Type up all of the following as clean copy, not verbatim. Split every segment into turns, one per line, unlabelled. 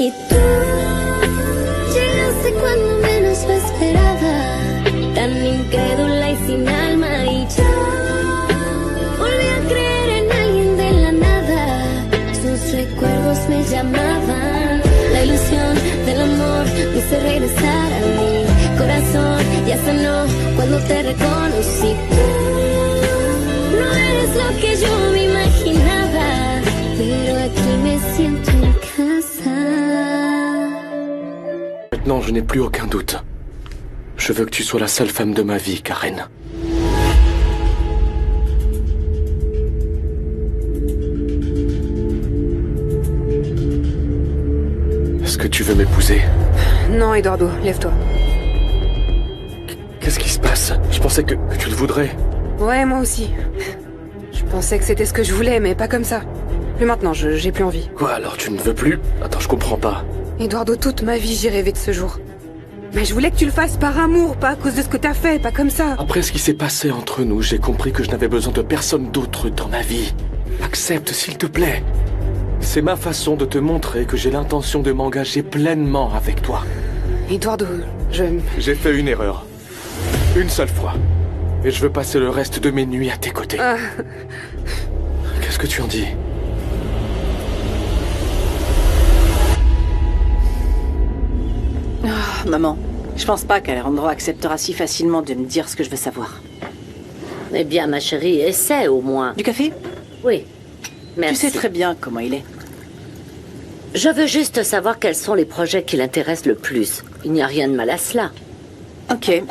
Y tú llegaste cuando menos lo esperaba, tan incrédula y sin alma, y yo volví a creer en alguien de la nada. Sus recuerdos me llamaban, la ilusión del amor me hizo regresar a mi corazón. Ya sanó cuando te reconocí. Tú no eres lo que yo me imaginaba, pero aquí me siento en casa.
Maintenant, je n'ai plus aucun doute. Je veux que tu sois la seule femme de ma vie, Karen. Est-ce que tu veux m'épouser?
Non, Eduardo, lève-toi.
Qu'est-ce qui se passe? Je pensais que tu le voudrais.
Ouais, moi aussi. Je pensais que c'était ce que je voulais, mais pas comme ça. Plus maintenant, j'ai plus envie.
Quoi, alors tu ne veux plus? Attends, je comprends pas.
Eduardo, toute ma vie, j'ai rêvé de ce jour. Mais je voulais que tu le fasses par amour, pas à cause de ce que t'as fait, pas comme ça.
Après ce qui s'est passé entre nous, j'ai compris que je n'avais besoin de personne d'autre dans ma vie. Accepte, s'il te plaît. C'est ma façon de te montrer que j'ai l'intention de m'engager pleinement avec toi.
Eduardo,
J'ai fait une erreur. Une seule fois. Et je veux passer le reste de mes nuits à tes côtés.
Ah.
Qu'est-ce que tu en dis?
Maman, je pense pas qu'Alejandro acceptera si facilement de me dire ce que je veux savoir.
Eh bien, ma chérie, essaie au moins.
Du café?
Oui. Merci.
Tu sais très bien comment il est.
Je veux juste savoir quels sont les projets qui l'intéressent le plus. Il n'y a rien de mal à cela.
Ok.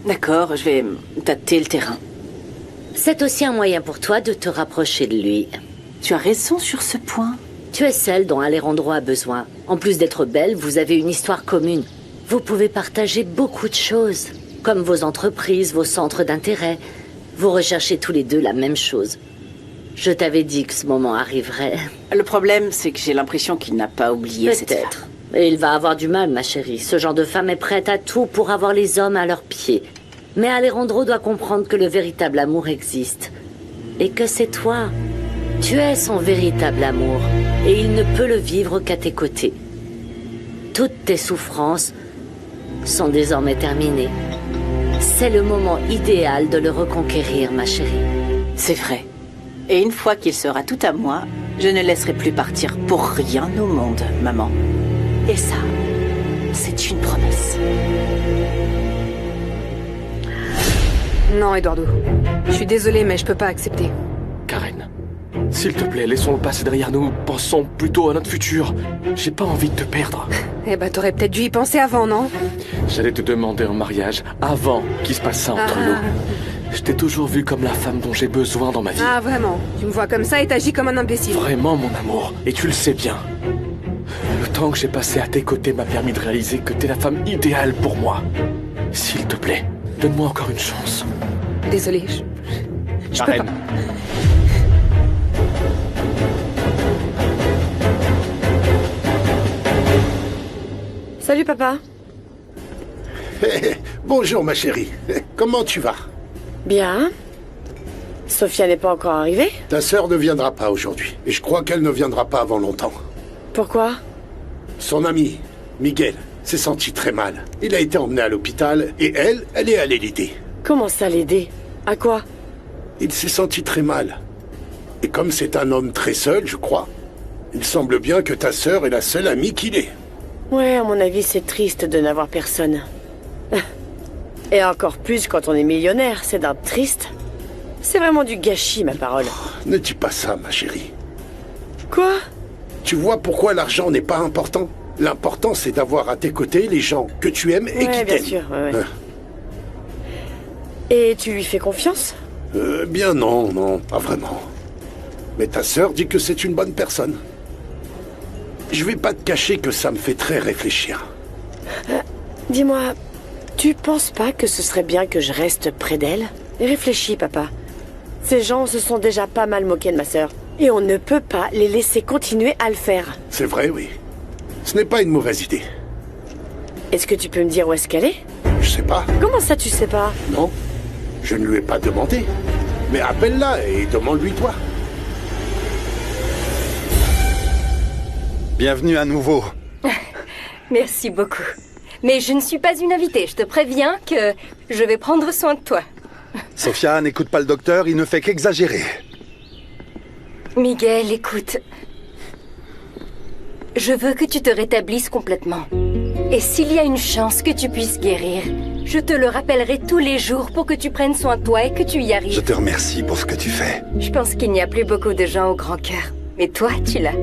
D'accord, je vais tâter le terrain.
C'est aussi un moyen pour toi de te rapprocher de lui.
Tu as raison sur ce point.
Tu es celle dont Alejandro a besoin. En plus d'être belle, vous avez une histoire commune. Vous pouvez partager beaucoup de choses, comme vos entreprises, vos centres d'intérêt. Vous recherchez tous les deux la même chose. Je t'avais dit que ce moment arriverait.
Le problème, c'est que j'ai l'impression qu'il n'a pas oublié cette femme.
Peut-être. Et il va avoir du mal, ma chérie. Ce genre de femme est prête à tout pour avoir les hommes à leurs pieds. Mais Alejandro doit comprendre que le véritable amour existe. Et que c'est toi. Tu es son véritable amour. Et il ne peut le vivre qu'à tes côtés. Toutes tes souffrances sont désormais terminées. C'est le moment idéal de le reconquérir, ma chérie.
C'est vrai. Et une fois qu'il sera tout à moi, je ne laisserai plus partir pour rien au monde, maman. Et ça, c'est une promesse.
Non, Eduardo. Je suis désolée, mais je peux pas accepter.
Karen, s'il te plaît, laissons-le passer derrière nous. Pensons plutôt à notre futur. J'ai pas envie de te perdre.
Eh ben, t'aurais peut-être dû y penser avant, non?
J'allais te demander en mariage avant qu'il se passe ça entre nous. Je t'ai toujours vu comme la femme dont j'ai besoin dans ma vie.
Ah, vraiment? Tu me vois comme ça et t'agis comme un imbécile.
Vraiment, mon amour. Et tu le sais bien. Le temps que j'ai passé à tes côtés m'a permis de réaliser que t'es la femme idéale pour moi. S'il te plaît, donne-moi encore une chance.
Désolée, je peux pas.
Karen.
Salut, papa.
Bonjour, ma chérie. Comment tu vas?
Bien. Sophia n'est pas encore arrivée?
Ta sœur ne viendra pas aujourd'hui. Et je crois qu'elle ne viendra pas avant longtemps.
Pourquoi?
Son ami, Miguel, s'est senti très mal. Il a été emmené à l'hôpital et elle est allée l'aider.
Comment ça l'aider? À quoi?
Il s'est senti très mal. Et comme c'est un homme très seul, je crois, il semble bien que ta sœur est la seule amie qu'il ait.
Ouais, à mon avis, c'est triste de n'avoir personne. Et encore plus quand on est millionnaire, c'est d'un triste. C'est vraiment du gâchis, ma parole.
Ne dis pas ça, ma chérie.
Quoi?
Tu vois pourquoi l'argent n'est pas important? L'important, c'est d'avoir à tes côtés les gens que tu aimes et qui
Ouais, bien
t'aiment.
sûr, ouais. Et tu lui fais confiance?
Bien non, pas vraiment. Mais ta sœur dit que c'est une bonne personne. Je vais pas te cacher que ça me fait très réfléchir.
Dis-moi, tu penses pas que ce serait bien que je reste près d'elle? Réfléchis, papa. Ces gens se sont déjà pas mal moqués de ma sœur. Et on ne peut pas les laisser continuer à le faire.
C'est vrai, oui. Ce n'est pas une mauvaise idée.
Est-ce que tu peux me dire où est-ce qu'elle est?
Je sais pas.
Comment ça, tu sais pas?
Non, je ne lui ai pas demandé. Mais appelle-la et demande-lui toi.
Bienvenue à nouveau. Merci beaucoup. Mais je ne suis pas une invitée. Je te préviens que je vais prendre soin de toi.
Sofia, n'écoute pas le docteur, il ne fait qu'exagérer.
Miguel, écoute. Je veux que tu te rétablisses complètement. Et s'il y a une chance que tu puisses guérir, je te le rappellerai tous les jours pour que tu prennes soin de toi et que tu y arrives.
Je te remercie pour ce que tu fais.
Je pense qu'il n'y a plus beaucoup de gens au grand cœur. Mais toi, tu l'as.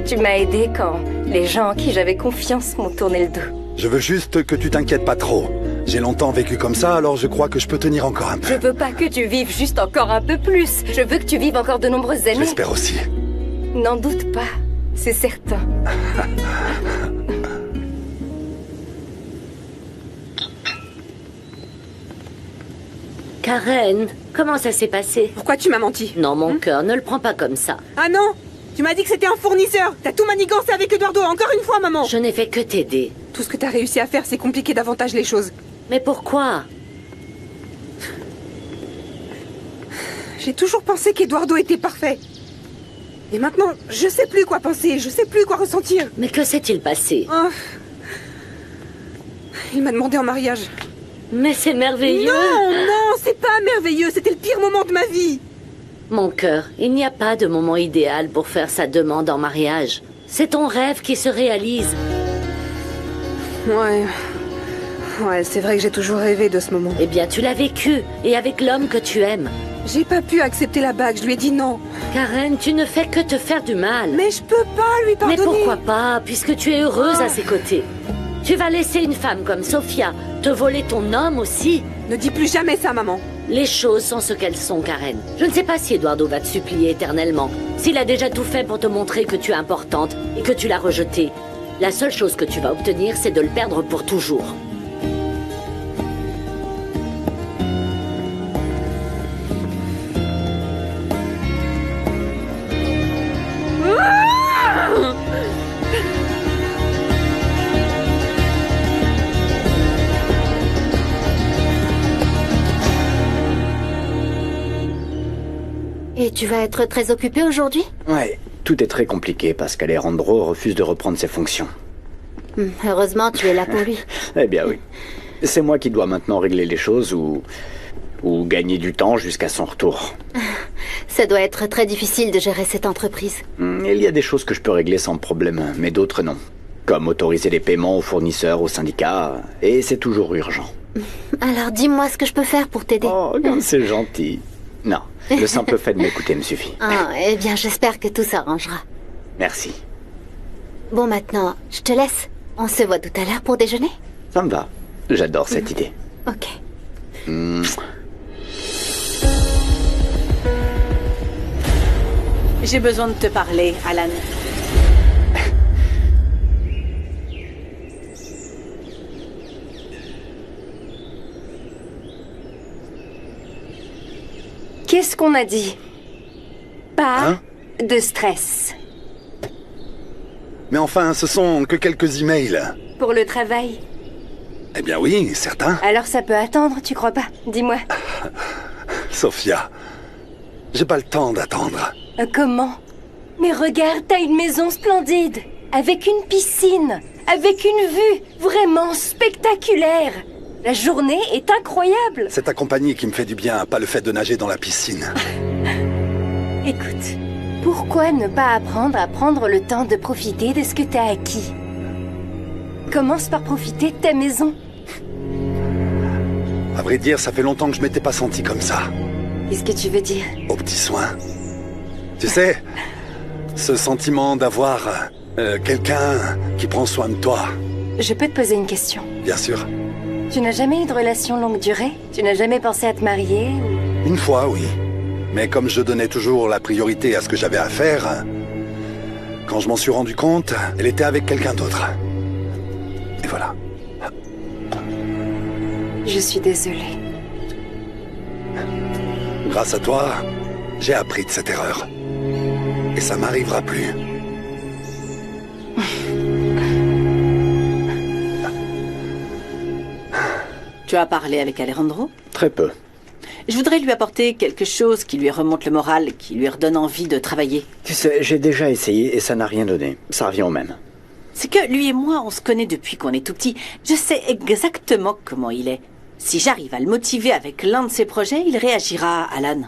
Tu m'as aidé quand les gens en qui j'avais confiance m'ont tourné le dos.
Je veux juste que tu t'inquiètes pas trop. J'ai longtemps vécu comme ça, alors je crois que je peux tenir encore un peu.
Je veux pas que tu vives juste encore un peu plus. Je veux que tu vives encore de nombreuses années.
J'espère aussi.
N'en doute pas, c'est certain.
Karen, comment ça s'est passé?
Pourquoi tu m'as menti?
Non, mon cœur, ne le prends pas comme ça.
Ah non! Tu m'as dit que c'était un fournisseur! T'as tout manigancé avec Eduardo, encore une fois, maman!
Je n'ai fait que t'aider.
Tout ce que t'as réussi à faire, c'est compliquer davantage les choses.
Mais pourquoi?
J'ai toujours pensé qu'Eduardo était parfait. Et maintenant, je sais plus quoi penser, je sais plus quoi ressentir.
Mais que s'est-il passé?
Oh. Il m'a demandé en mariage.
Mais c'est merveilleux!
Non, c'est pas merveilleux, c'était le pire moment de ma vie!
Mon cœur, il n'y a pas de moment idéal pour faire sa demande en mariage. C'est ton rêve qui se réalise.
Ouais, c'est vrai que j'ai toujours rêvé de ce moment.
Eh bien, tu l'as vécu, et avec l'homme que tu aimes.
J'ai pas pu accepter la bague, je lui ai dit non.
Karen, tu ne fais que te faire du mal.
Mais je peux pas lui pardonner.
Mais pourquoi pas, puisque tu es heureuse à ses côtés? Tu vas laisser une femme comme Sofia te voler ton homme aussi?
Ne dis plus jamais ça, maman.
Les choses sont ce qu'elles sont, Karen. Je ne sais pas si Eduardo va te supplier éternellement, s'il a déjà tout fait pour te montrer que tu es importante et que tu l'as rejeté. La seule chose que tu vas obtenir, c'est de le perdre pour toujours.
Et tu vas être très occupé aujourd'hui?
Ouais, tout est très compliqué parce qu'Alejandro refuse de reprendre ses fonctions.
Heureusement, tu es là pour lui.
Eh bien oui. C'est moi qui dois maintenant régler les choses ou gagner du temps jusqu'à son retour.
Ça doit être très difficile de gérer cette entreprise.
Il y a des choses que je peux régler sans problème, mais d'autres non. Comme autoriser les paiements aux fournisseurs, aux syndicats, et c'est toujours urgent.
Alors dis-moi ce que je peux faire pour t'aider.
Oh, comme c'est gentil. Non, le simple fait de m'écouter me suffit.
Ah, eh bien j'espère que tout s'arrangera.
Merci.
Bon, maintenant, je te laisse. On se voit tout à l'heure pour déjeuner?
Ça me va. J'adore cette idée.
Ok.
J'ai besoin de te parler, Alan.
Qu'est-ce qu'on a dit? Pas de stress.
Mais enfin, ce sont que quelques emails.
Pour le travail?
Eh bien oui, certain.
Alors ça peut attendre, tu crois pas? Dis-moi.
Sofia, j'ai pas le temps d'attendre.
Comment? Mais regarde, t'as une maison splendide, avec une piscine, avec une vue vraiment spectaculaire. La journée est incroyable.
C'est ta compagnie qui me fait du bien, pas le fait de nager dans la piscine.
Écoute, pourquoi ne pas apprendre à prendre le temps de profiter de ce que t'as acquis? Commence par profiter de ta maison.
À vrai dire, ça fait longtemps que je m'étais pas senti comme ça.
Qu'est-ce que tu veux dire?
Aux petits soins. Tu sais, ce sentiment d'avoir quelqu'un qui prend soin de toi.
Je peux te poser une question?
Bien sûr.
Tu n'as jamais eu de relation longue durée? Tu n'as jamais pensé à te marier
Une fois, oui. Mais comme je donnais toujours la priorité à ce que j'avais à faire, quand je m'en suis rendu compte, elle était avec quelqu'un d'autre. Et voilà.
Je suis désolée.
Grâce à toi, j'ai appris de cette erreur. Et ça m'arrivera plus.
Tu as parlé avec Alejandro?
Très peu.
Je voudrais lui apporter quelque chose qui lui remonte le moral, qui lui redonne envie de travailler.
Tu sais, j'ai déjà essayé et ça n'a rien donné. Ça revient au même.
c'est que lui et moi, on se connaît depuis qu'on est tout petit. Je sais exactement comment il est. Si j'arrive à le motiver avec l'un de ses projets, il réagira, Alan.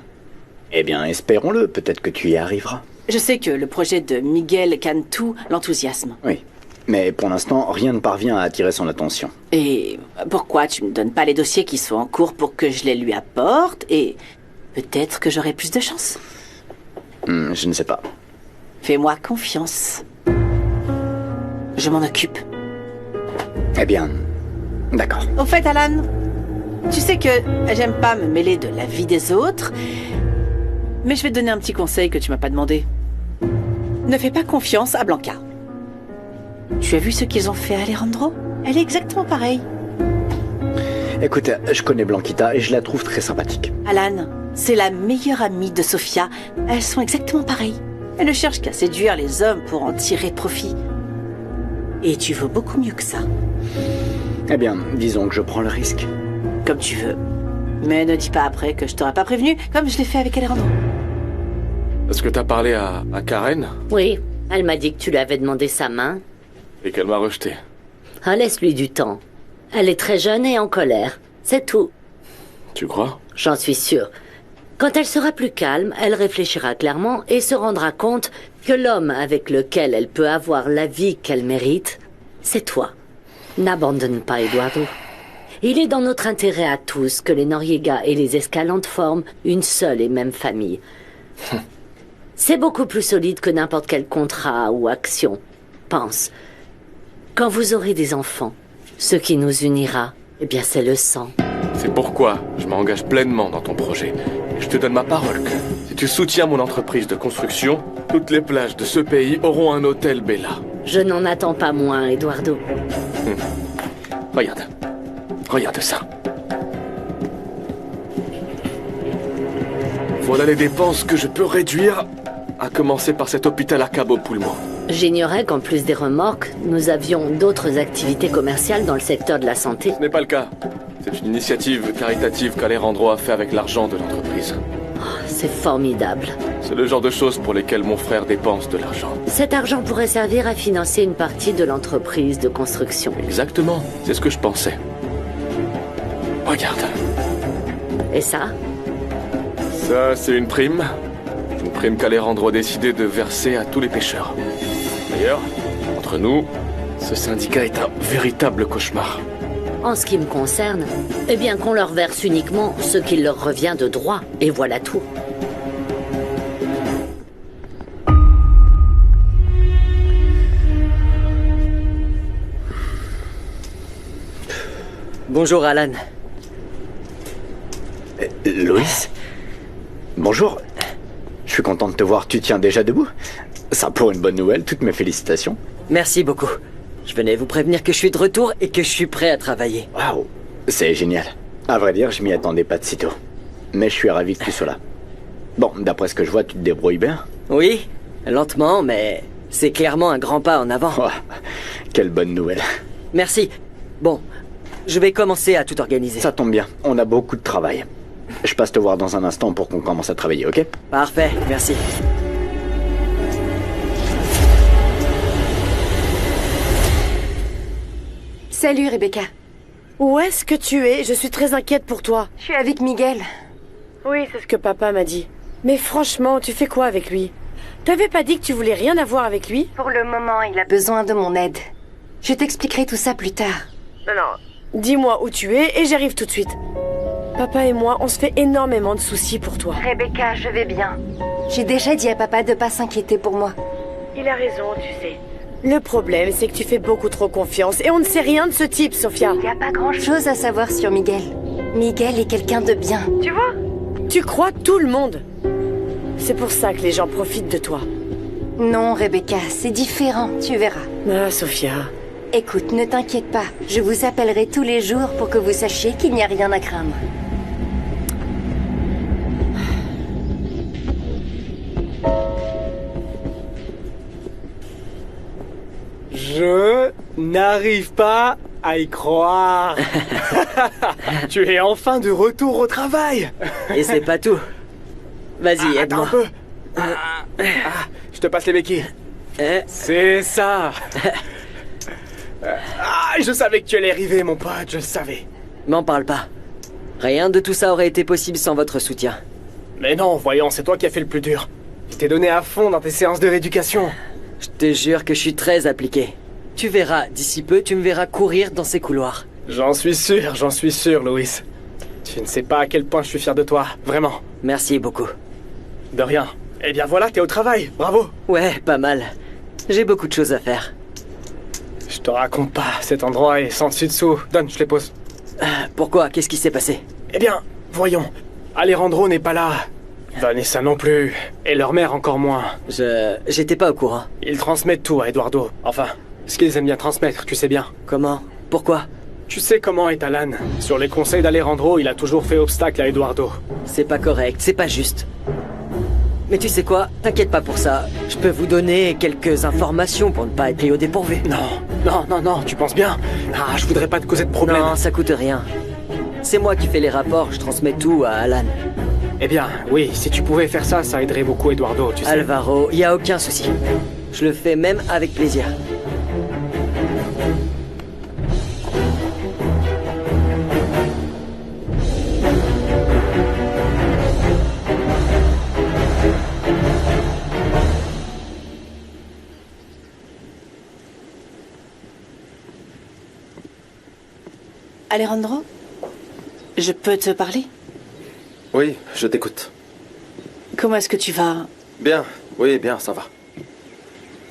Eh bien, espérons-le, peut-être que tu y arriveras.
Je sais que le projet de Miguel Cantu l'enthousiasme.
Oui, mais pour l'instant, rien ne parvient à attirer son attention.
Et pourquoi tu me donnes pas les dossiers qui sont en cours pour que je les lui apporte et peut-être que j'aurai plus de chance.
Je ne sais pas.
Fais-moi confiance. Je m'en occupe.
Eh bien, d'accord.
Au fait, Alan, tu sais que j'aime pas me mêler de la vie des autres, mais je vais te donner un petit conseil que tu m'as pas demandé. Ne fais pas confiance à Blanca. Tu as vu ce qu'ils ont fait à Alejandro? Elle est exactement pareille.
Écoute, je connais Blanquita et je la trouve très sympathique.
Alan, c'est la meilleure amie de Sofia. Elles sont exactement pareilles. Elle ne cherche qu'à séduire les hommes pour en tirer profit. Et tu vaux beaucoup mieux que ça.
Eh bien, disons que je prends le risque.
Comme tu veux. Mais ne dis pas après que je t'aurais pas prévenu, comme je l'ai fait avec Alejandro.
Est-ce que t'as parlé à Karen?
Oui, elle m'a dit que tu lui avais demandé sa main.
Et qu'elle m'a rejeté.
Ah, laisse-lui du temps. Elle est très jeune et en colère. C'est tout.
Tu crois?
J'en suis sûre. Quand elle sera plus calme, elle réfléchira clairement et se rendra compte que l'homme avec lequel elle peut avoir la vie qu'elle mérite, c'est toi. N'abandonne pas, Eduardo. Il est dans notre intérêt à tous que les Noriega et les Escalantes forment une seule et même famille. C'est beaucoup plus solide que n'importe quel contrat ou action. Pense. Quand vous aurez des enfants, ce qui nous unira, eh bien c'est le sang.
C'est pourquoi je m'engage pleinement dans ton projet. Je te donne ma parole que, si tu soutiens mon entreprise de construction, toutes les plages de ce pays auront un hôtel Bella.
Je n'en attends pas moins, Eduardo.
Regarde. Regarde ça. Voilà les dépenses que je peux réduire, à commencer par cet hôpital à Cabo Pulmo.
J'ignorais qu'en plus des remorques, nous avions d'autres activités commerciales dans le secteur de la santé.
Ce n'est pas le cas. C'est une initiative caritative qu'Alejandro a fait avec l'argent de l'entreprise.
Oh, c'est formidable.
C'est le genre de choses pour lesquelles mon frère dépense de l'argent.
Cet argent pourrait servir à financer une partie de l'entreprise de construction.
Exactement, c'est ce que je pensais. Regarde.
Et ça?
Ça, c'est une prime. Une prime qu'Alejandro a décidé de verser à tous les pêcheurs. D'ailleurs, entre nous, ce syndicat est un véritable cauchemar.
En ce qui me concerne, eh bien qu'on leur verse uniquement ce qui leur revient de droit, et voilà tout.
Bonjour Alan.
Loïs? Bonjour. Je suis content de te voir, tu tiens déjà debout. Ça pour une bonne nouvelle, toutes mes félicitations.
Merci beaucoup. Je venais vous prévenir que je suis de retour et que je suis prêt à travailler.
Waouh, c'est génial. À vrai dire, je m'y attendais pas de sitôt. Mais je suis ravi que tu sois là. Bon, d'après ce que je vois, tu te débrouilles bien.
Oui, lentement, mais c'est clairement un grand pas en avant.
Oh, quelle bonne nouvelle.
Merci. Bon, je vais commencer à tout organiser.
Ça tombe bien, on a beaucoup de travail. Je passe te voir dans un instant pour qu'on commence à travailler, ok?
Parfait, merci.
Salut Rebecca.
Où est-ce que tu es? Je suis très inquiète pour toi.
Je suis avec Miguel.
Oui, c'est ce que papa m'a dit. Mais franchement, tu fais quoi avec lui? T'avais pas dit que tu voulais rien avoir avec lui?
Pour le moment, il a besoin de mon aide. Je t'expliquerai tout ça plus tard.
Non, dis-moi où tu es et j'arrive tout de suite. Papa et moi, on se fait énormément de soucis pour toi.
Rebecca, je vais bien. J'ai déjà dit à papa de pas s'inquiéter pour moi.
Il a raison, tu sais. Le problème, c'est que tu fais beaucoup trop confiance et on ne sait rien de ce type, Sofia.
Il n'y a pas grand-chose à savoir sur Miguel. Miguel est quelqu'un de bien.
Tu vois? Tu crois tout le monde. C'est pour ça que les gens profitent de toi.
Non, Rebecca, c'est différent, tu verras.
Ah, Sofia.
Écoute, ne t'inquiète pas. Je vous appellerai tous les jours pour que vous sachiez qu'il n'y a rien à craindre.
Je n'arrive pas à y croire.
Tu es enfin de retour au travail.
Et c'est pas tout. Vas-y, aide-moi.
Un peu. Je te passe les béquilles. C'est ça. Je savais que tu allais arriver, mon pote, je le savais.
M'en parle pas. Rien de tout ça aurait été possible sans votre soutien.
Mais non, voyons, c'est toi qui as fait le plus dur. Tu t'es donné à fond dans tes séances de rééducation.
Je te jure que je suis très appliqué. Tu verras, d'ici peu, tu me verras courir dans ces couloirs.
J'en suis sûr, Louis. Tu ne sais pas à quel point je suis fier de toi, vraiment.
Merci beaucoup.
De rien. Eh bien voilà, t'es au travail, bravo.
Ouais, pas mal. J'ai beaucoup de choses à faire.
Je te raconte pas, cet endroit est sans dessus dessous. Donne, je les pose.
Pourquoi? Qu'est-ce qui s'est passé?
Eh bien, voyons. Alejandro n'est pas là. Vanessa non plus. Et leur mère encore moins.
J'étais pas au courant.
Ils transmettent tout à Eduardo. Enfin, ce qu'ils aiment bien transmettre, tu sais bien.
Comment? Pourquoi?
Tu sais comment est Alan. Sur les conseils d'Alejandro, il a toujours fait obstacle à Eduardo.
C'est pas correct, c'est pas juste. Mais tu sais quoi? T'inquiète pas pour ça. Je peux vous donner quelques informations pour ne pas être pris au dépourvu.
Non, tu penses bien? Ah, je voudrais pas te causer de problème.
Non, ça coûte rien. C'est moi qui fais les rapports, je transmets tout à Alan.
Eh bien, oui, si tu pouvais faire ça, ça aiderait beaucoup Eduardo, tu sais.
Alvaro, y a aucun souci. Je le fais même avec plaisir.
Alejandro, je peux te parler?
Oui, je t'écoute.
Comment est-ce que tu vas?
Bien, oui, bien, ça va.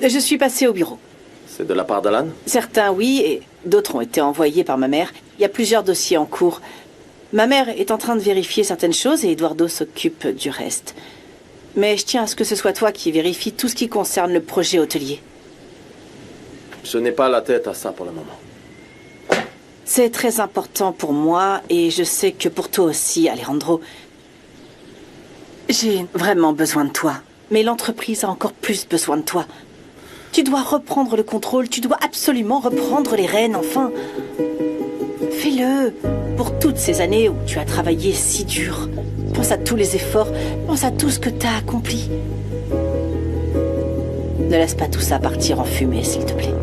Je suis passée au bureau.
C'est de la part d'Alan?
Certains oui, et d'autres ont été envoyés par ma mère. Il y a plusieurs dossiers en cours. Ma mère est en train de vérifier certaines choses et Eduardo s'occupe du reste. Mais je tiens à ce que ce soit toi qui vérifie tout ce qui concerne le projet hôtelier.
Je n'ai pas la tête à ça pour le moment.
C'est très important pour moi et je sais que pour toi aussi, Alejandro. J'ai vraiment besoin de toi, mais l'entreprise a encore plus besoin de toi. Tu dois reprendre le contrôle, tu dois absolument reprendre les rênes, enfin. Fais-le. Pour toutes ces années où tu as travaillé si dur. Pense à tous les efforts, pense à tout ce que tu as accompli. Ne laisse pas tout ça partir en fumée, s'il te plaît.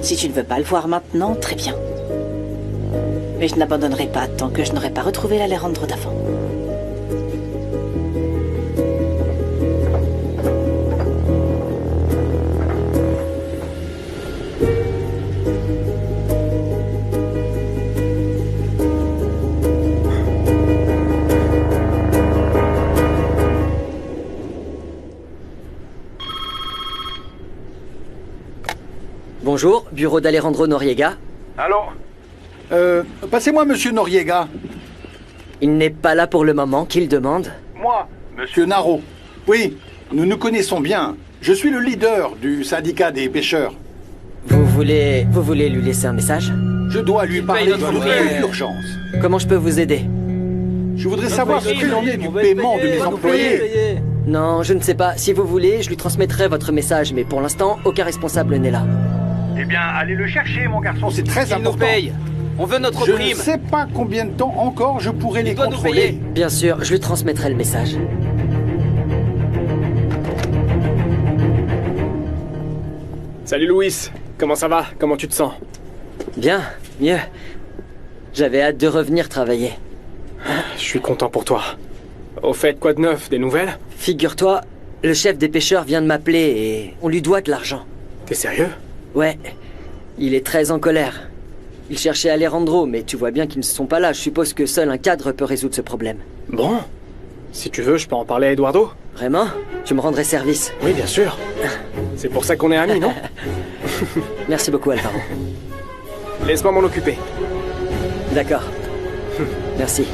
Si tu ne veux pas le voir maintenant, très bien. Mais je n'abandonnerai pas tant que je n'aurai pas retrouvé l'Alejandro d'avant.
Bonjour, bureau d'Alejandro Noriega.
Allô? Passez-moi Monsieur Noriega.
Il n'est pas là pour le moment, qu'il demande?
Moi, Monsieur Naro. Oui, nous nous connaissons bien. Je suis le leader du syndicat des pêcheurs.
Vous voulez lui laisser un message?
Je dois lui parler d'une urgence.
Comment je peux vous aider?
Je voudrais savoir ce qu'il en est du paiement de mes employés.
Non, je ne sais pas. Si vous voulez, je lui transmettrai votre message, mais pour l'instant, aucun responsable n'est là.
Eh bien, allez le chercher, mon garçon, c'est très important.
Il nous paye. On veut notre prime.
Je ne sais pas combien de temps encore je pourrai les contrôler.
Bien sûr, je lui transmettrai le message.
Salut Louis, comment ça va? Comment tu te sens?
Bien, mieux. J'avais hâte de revenir travailler.
Je suis content pour toi. Au fait, quoi de neuf? Des nouvelles?
Figure-toi, le chef des pêcheurs vient de m'appeler et on lui doit de l'argent.
T'es sérieux?
Ouais. Il est très en colère. Il cherchait Alejandro, mais tu vois bien qu'ils ne sont pas là. Je suppose que seul un cadre peut résoudre ce problème.
Bon. Si tu veux, je peux en parler à Eduardo.
Vraiment? Tu me rendrais service?
Oui, bien sûr. C'est pour ça qu'on est amis, non?
Merci beaucoup, Alvaro.
Laisse-moi m'en occuper.
D'accord. Merci.